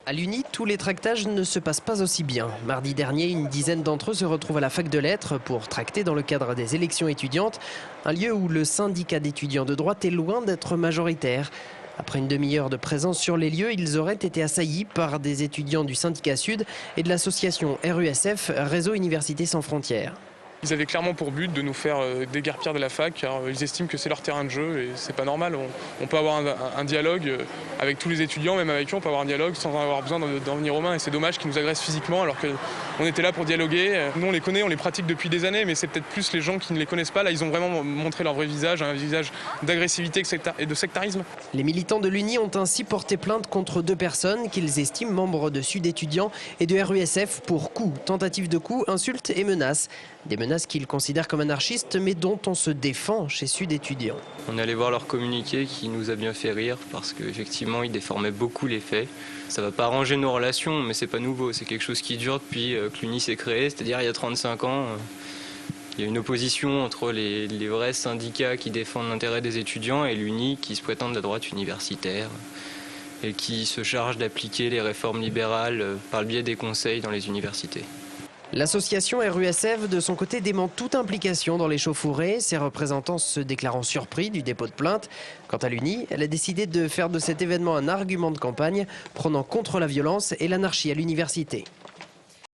À l'Uni, tous les tractages ne se passent pas aussi bien. Mardi dernier, une dizaine d'entre eux se retrouvent à la fac de lettres pour tracter dans le cadre des élections étudiantes, un lieu où le syndicat d'étudiants de droite est loin d'être majoritaire. Après une demi-heure de présence sur les lieux, ils auraient été assaillis par des étudiants du syndicat Sud et de l'association RUSF, Réseau Université Sans Frontières. Ils avaient clairement pour but de nous faire déguerpir de la fac, car ils estiment que c'est leur terrain de jeu et c'est pas normal. On peut avoir un dialogue avec tous les étudiants, même avec eux, on peut avoir un dialogue sans avoir besoin d'en venir aux mains. Et c'est dommage qu'ils nous agressent physiquement alors qu'on était là pour dialoguer. Nous on les connaît, on les pratique depuis des années, mais c'est peut-être plus les gens qui ne les connaissent pas. Là ils ont vraiment montré leur vrai visage, un visage d'agressivité et de sectarisme. Les militants de l'Uni ont ainsi porté plainte contre 2 personnes qu'ils estiment membres de Sud étudiants et de RUSF pour coups, tentatives de coups, insultes et menaces. Des menaces qu'ils considèrent comme anarchistes mais dont on se défend chez Sud étudiants. On est allé voir leur communiqué qui nous a bien fait rire parce qu'effectivement ils déformaient beaucoup les faits. Ça va pas arranger nos relations mais c'est pas nouveau, c'est quelque chose qui dure depuis que l'Uni s'est créée, c'est-à-dire il y a 35 ans. Il y a une opposition entre les vrais syndicats qui défendent l'intérêt des étudiants et l'Uni qui se prétend de la droite universitaire et qui se charge d'appliquer les réformes libérales par le biais des conseils dans les universités. L'association RUSF, de son côté, dément toute implication dans l'échauffourée, ses représentants se déclarant surpris du dépôt de plainte. Quant à l'Uni, elle a décidé de faire de cet événement un argument de campagne, prônant contre la violence et l'anarchie à l'université.